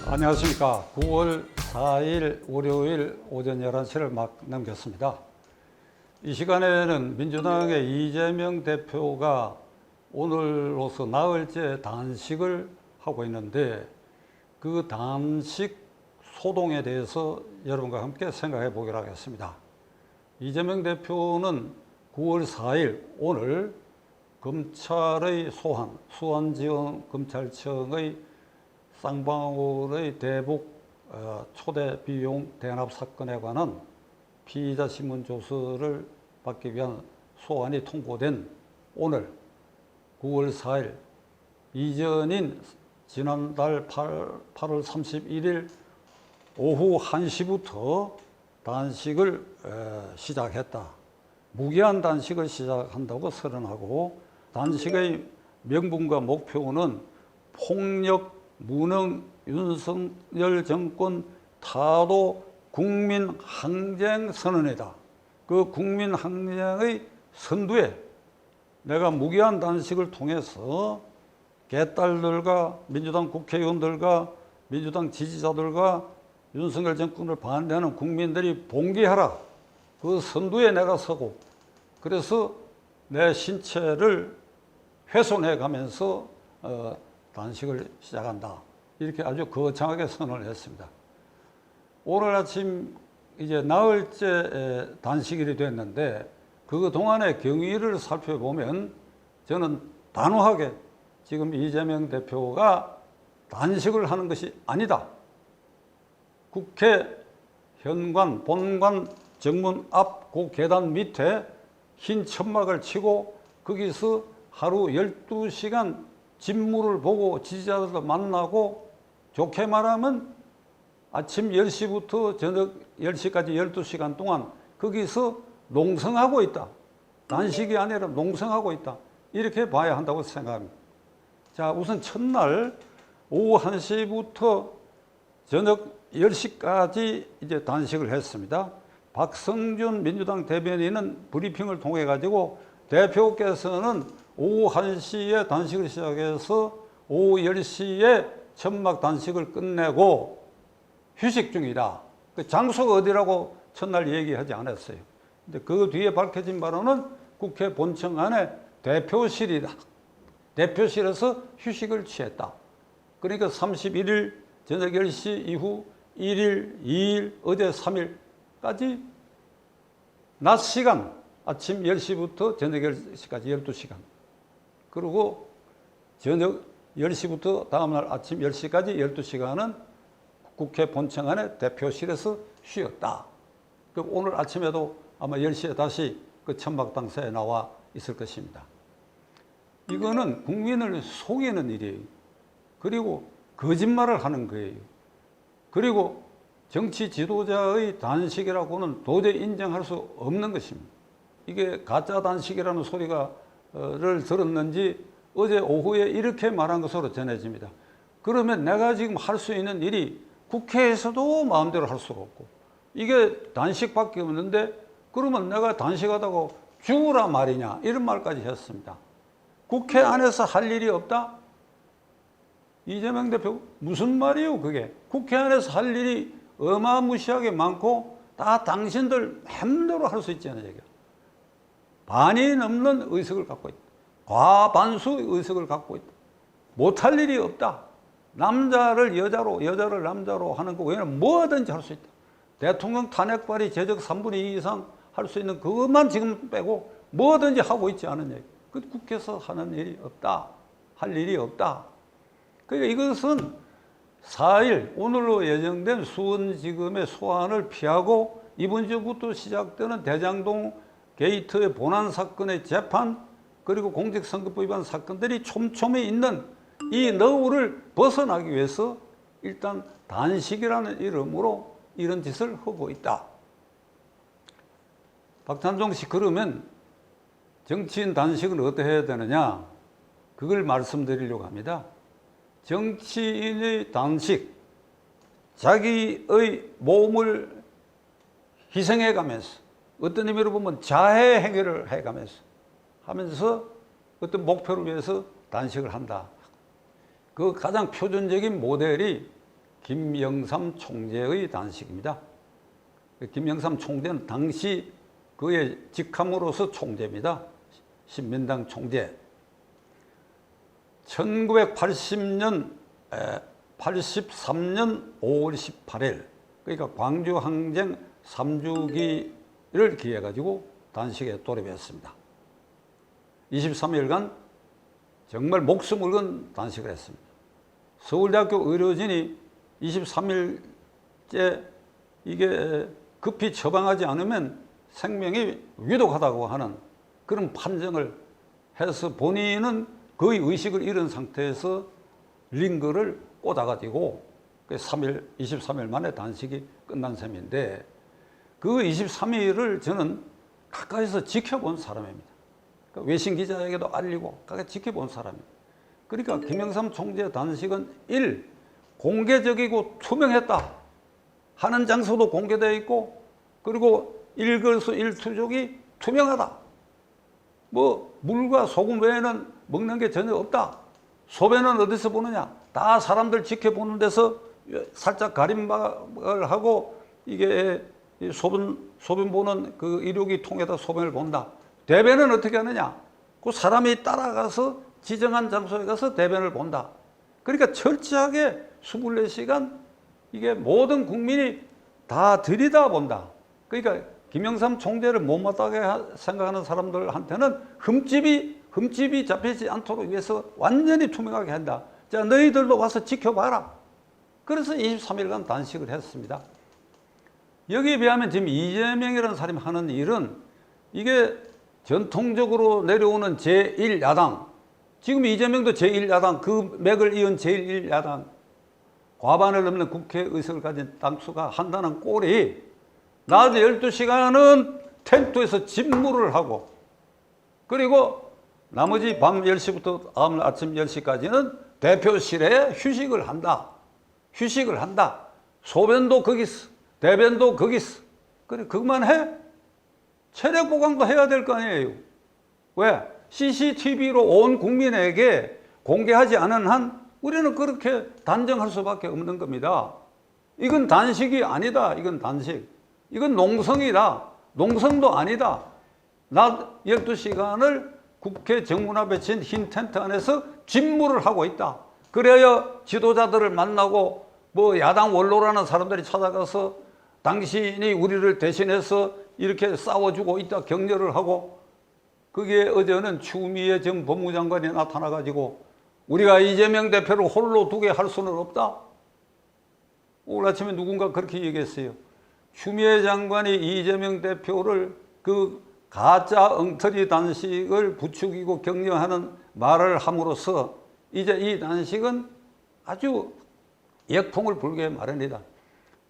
안녕하십니까. 9월 4일 월요일 오전 11시를 막 넘겼습니다. 이 시간에는 민주당의 이재명 대표가 오늘로서 나흘째 단식을 하고 있는데 그 단식 소동에 대해서 여러분과 함께 생각해 보기로 하겠습니다. 이재명 대표는 9월 4일 오늘 검찰의 소환, 수원지원검찰청의 쌍방울의 대북 초대 비용 대납 사건에 관한 피의자 신문 조서를 받기 위한 소환이 통보된 오늘 9월 4일 이전인 지난달 8월 31일 오후 1시부터 단식을 시작했다. 무기한 단식을 시작한다고 선언하고 단식의 명분과 목표는 폭력, 무능, 윤석열 정권 타도 국민 항쟁 선언이다. 그 국민 항쟁의 선두에 내가 무기한 단식을 통해서 개딸들과 민주당 국회의원들과 민주당 지지자들과 윤석열 정권을 반대하는 국민들이 봉기하라. 그 선두에 내가 서고 그래서 내 신체를 훼손해 가면서 단식을 시작한다. 이렇게 아주 거창하게 선언을 했습니다. 오늘 아침 이제 나흘째 단식일이 됐는데 그 동안의 경위를 살펴보면 저는 단호하게 지금 이재명 대표가 단식을 하는 것이 아니다. 국회 현관, 본관 정문 앞 그 계단 밑에 흰 천막을 치고 거기서 하루 12시간 진무를 보고 지지자들도 만나고 좋게 말하면 아침 10시부터 저녁 10시까지 12시간 동안 거기서 농성하고 있다. 단식이 아니라 농성하고 있다. 이렇게 봐야 한다고 생각합니다. 자, 우선 첫날 오후 1시부터 저녁 10시까지 이제 단식을 했습니다. 박성준 민주당 대변인은 브리핑을 통해 가지고 대표께서는 오후 1시에 단식을 시작해서 오후 10시에 천막 단식을 끝내고 휴식 중이다. 그 장소가 어디라고 첫날 얘기하지 않았어요. 근데 그 뒤에 밝혀진 바로는 국회 본청 안에 대표실이다. 대표실에서 휴식을 취했다. 그러니까 31일 저녁 10시 이후 1일, 2일, 어제 3일까지 낮 시간 아침 10시부터 저녁 10시까지 12시간. 그리고 저녁 10시부터 다음날 아침 10시까지 12시간은 국회 본청 안에 대표실에서 쉬었다. 오늘 아침에도 아마 10시에 다시 그 천막당사에 나와 있을 것입니다. 이거는 국민을 속이는 일이에요. 그리고 거짓말을 하는 거예요. 그리고 정치 지도자의 단식이라고는 도저히 인정할 수 없는 것입니다. 이게 가짜 단식이라는 소리를 들었는지 어제 오후에 이렇게 말한 것으로 전해집니다. 그러면 내가 지금 할 수 있는 일이 국회에서도 마음대로 할 수가 없고 이게 단식밖에 없는데 그러면 내가 단식하다고 죽으라 말이냐 이런 말까지 했습니다. 국회 안에서 할 일이 없다? 이재명 대표 무슨 말이에요 그게? 국회 안에서 할 일이 어마무시하게 많고 다 당신들 맘대로 할 수 있잖아요. 반이 넘는 의석을 갖고 있다. 과반수 의석을 갖고 있다. 못할 일이 없다. 남자를 여자로, 여자를 남자로 하는 거 외에는 뭐든지 할 수 있다. 대통령 탄핵 발의 제적 3분의 2 이상 할 수 있는 그것만 지금 빼고 뭐든지 하고 있지 않은 얘기. 그 국회에서 하는 일이 없다. 할 일이 없다. 그러니까 이것은 4일 오늘로 예정된 수원지검의 소환을 피하고 이번 주부터 시작되는 대장동 게이트의 본안 사건의 재판 그리고 공직선거법 위반 사건들이 촘촘히 있는 이 너울을 벗어나기 위해서 일단 단식이라는 이름으로 이런 짓을 하고 있다. 박찬종 씨 그러면 정치인 단식을 어떻게 해야 되느냐 그걸 말씀드리려고 합니다. 정치인의 단식, 자기의 몸을 희생해 가면서 어떤 의미로 보면 자해 행위를 해가면서 하면서 어떤 목표를 위해서 단식을 한다. 그 가장 표준적인 모델이 김영삼 총재의 단식입니다. 김영삼 총재는 당시 그의 직함으로서 총재입니다. 신민당 총재. 1983년 5월 18일, 그러니까 광주항쟁 3주기를 기해가지고 단식에 돌입했습니다. 23일간 정말 목숨을 건 단식을 했습니다. 서울대학교 의료진이 23일째 이게 급히 처방하지 않으면 생명이 위독하다고 하는 그런 판정을 해서 본인은 거의 의식을 잃은 상태에서 링거를 꽂아가지고 23일 만에 단식이 끝난 셈인데, 그 23일을 저는 가까이서 지켜본 사람입니다. 그러니까 외신 기자에게도 알리고 가까이 지켜본 사람입니다. 그러니까 김영삼 총재 단식은 1. 공개적이고 투명했다. 하는 장소도 공개되어 있고, 그리고 일거수일투족이 투명하다. 뭐 물과 소금 외에는 먹는 게 전혀 없다. 소변은 어디서 보느냐? 다 사람들 지켜보는 데서 살짝 가림막을 하고 이게 소변 보는 그 이륙이 통해서 소변을 본다. 대변은 어떻게 하느냐? 그 사람이 따라가서 지정한 장소에 가서 대변을 본다. 그러니까 철저하게 24시간 이게 모든 국민이 다 들여다본다. 그러니까 김영삼 총재를 못마땅하게 생각하는 사람들한테는 흠집이 잡히지 않도록 위해서 완전히 투명하게 한다. 자, 너희들도 와서 지켜봐라. 그래서 23일간 단식을 했습니다. 여기에 비하면 지금 이재명이라는 사람이 하는 일은 이게 전통적으로 내려오는 제1야당, 지금 이재명도 제1야당, 그 맥을 이은 제1야당, 과반을 넘는 국회의석을 가진 당수가 한다는 꼴이 낮 12시간은 텐트에서 집무를 하고, 그리고 나머지 밤 10시부터 아침 10시까지는 대표실에 휴식을 한다. 소변도 거기서, 대변도 거기서. 그래, 그것만해? 체력 보강도 해야 될 거 아니에요. 왜? CCTV로 온 국민에게 공개하지 않은 한 우리는 그렇게 단정할 수밖에 없는 겁니다. 이건 단식이 아니다. 이건 단식. 이건 농성이다. 농성도 아니다. 낮 12시간을 국회 정문 앞에 친 흰 텐트 안에서 집무를 하고 있다. 그래야 지도자들을 만나고 뭐 야당 원로라는 사람들이 찾아가서 당신이 우리를 대신해서 이렇게 싸워주고 있다 격려를 하고, 그게 어제는 추미애 전 법무장관이 나타나가지고 우리가 이재명 대표를 홀로 두게 할 수는 없다. 오늘 아침에 누군가 그렇게 얘기했어요. 추미애 장관이 이재명 대표를 그 가짜 엉터리 단식을 부추기고 격려하는 말을 함으로써 이제 이 단식은 아주 역풍을 불게 마련이다.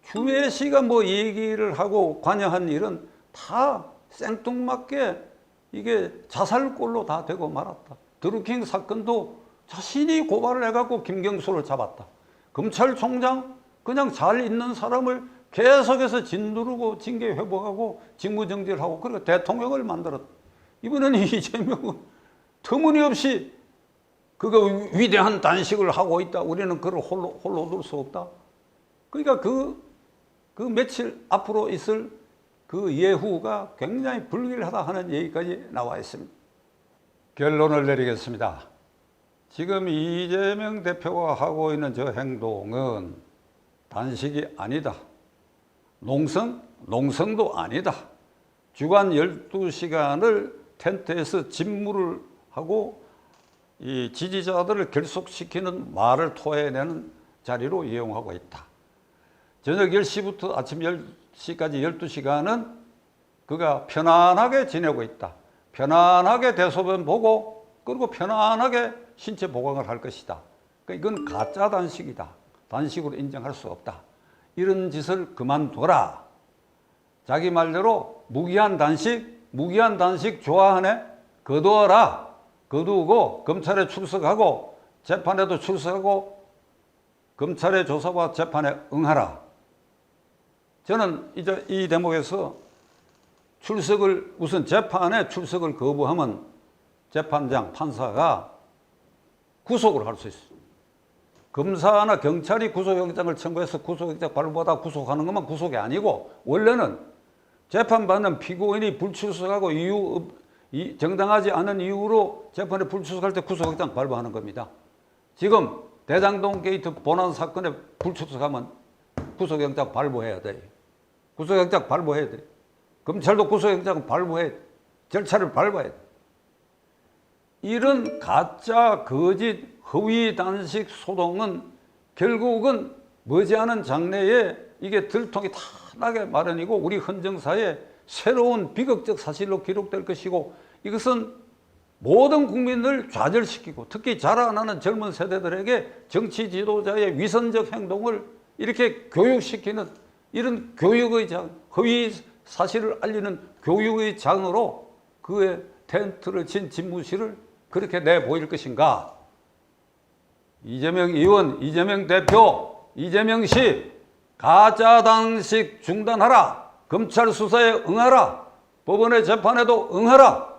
추미애 씨가 뭐 얘기를 하고 관여한 일은 다 생뚱맞게 이게 자살골로 다 되고 말았다. 드루킹 사건도 자신이 고발을 해갖고 김경수를 잡았다. 검찰총장 그냥 잘 있는 사람을 계속해서 짓누르고 징계 회복하고 직무정지를 하고, 그리고 대통령을 만들었다. 이번에는 이재명은 터무니없이 그거 위대한 단식을 하고 있다. 우리는 그걸 홀로 둘 수 없다. 그러니까 그 며칠 앞으로 있을 그 예후가 굉장히 불길하다 하는 얘기까지 나와 있습니다. 결론을 내리겠습니다. 지금 이재명 대표가 하고 있는 저 행동은 단식이 아니다. 농성도 아니다. 주간 12시간을 텐트에서 집무를 하고 이 지지자들을 결속시키는 말을 토해내는 자리로 이용하고 있다. 저녁 10시부터 아침 10시까지 12시간은 그가 편안하게 지내고 있다. 편안하게 대소변 보고, 그리고 편안하게 신체 보강을 할 것이다. 그러니까 이건 가짜 단식이다. 단식으로 인정할 수 없다. 이런 짓을 그만둬라. 자기 말대로 무기한 단식 좋아하네? 거두어라. 거두고 검찰에 출석하고 재판에도 출석하고 검찰의 조사와 재판에 응하라. 저는 이제 이 대목에서 우선 재판에 출석을 거부하면 재판장, 판사가 구속을 할 수 있어요. 검사나 경찰이 구속영장을 청구해서 구속영장 발부하다 구속하는 것만 구속이 아니고 원래는 재판받는 피고인이 불출석하고 정당하지 않은 이유로 재판에 불출석할 때 구속영장 발부하는 겁니다. 지금 대장동 게이트 본안 사건에 불출석하면 구속영장 발부해야 돼. 구속영장 발부해야 돼. 검찰도 구속영장 발부해 절차를 밟아야 돼. 이런 가짜 거짓 허위 단식 소동은 결국은 머지않은 장래에 이게 들통이 다 나게 마련이고 우리 헌정사에 새로운 비극적 사실로 기록될 것이고 이것은 모든 국민을 좌절시키고 특히 자라나는 젊은 세대들에게 정치 지도자의 위선적 행동을 이렇게 교육시키는 이런 교육의 장, 허위 사실을 알리는 교육의 장으로 그의 텐트를 친 집무실을 그렇게 내보일 것인가? 이재명 의원, 이재명 대표, 이재명 씨 가짜 단식 중단하라. 검찰 수사에 응하라. 법원의 재판에도 응하라.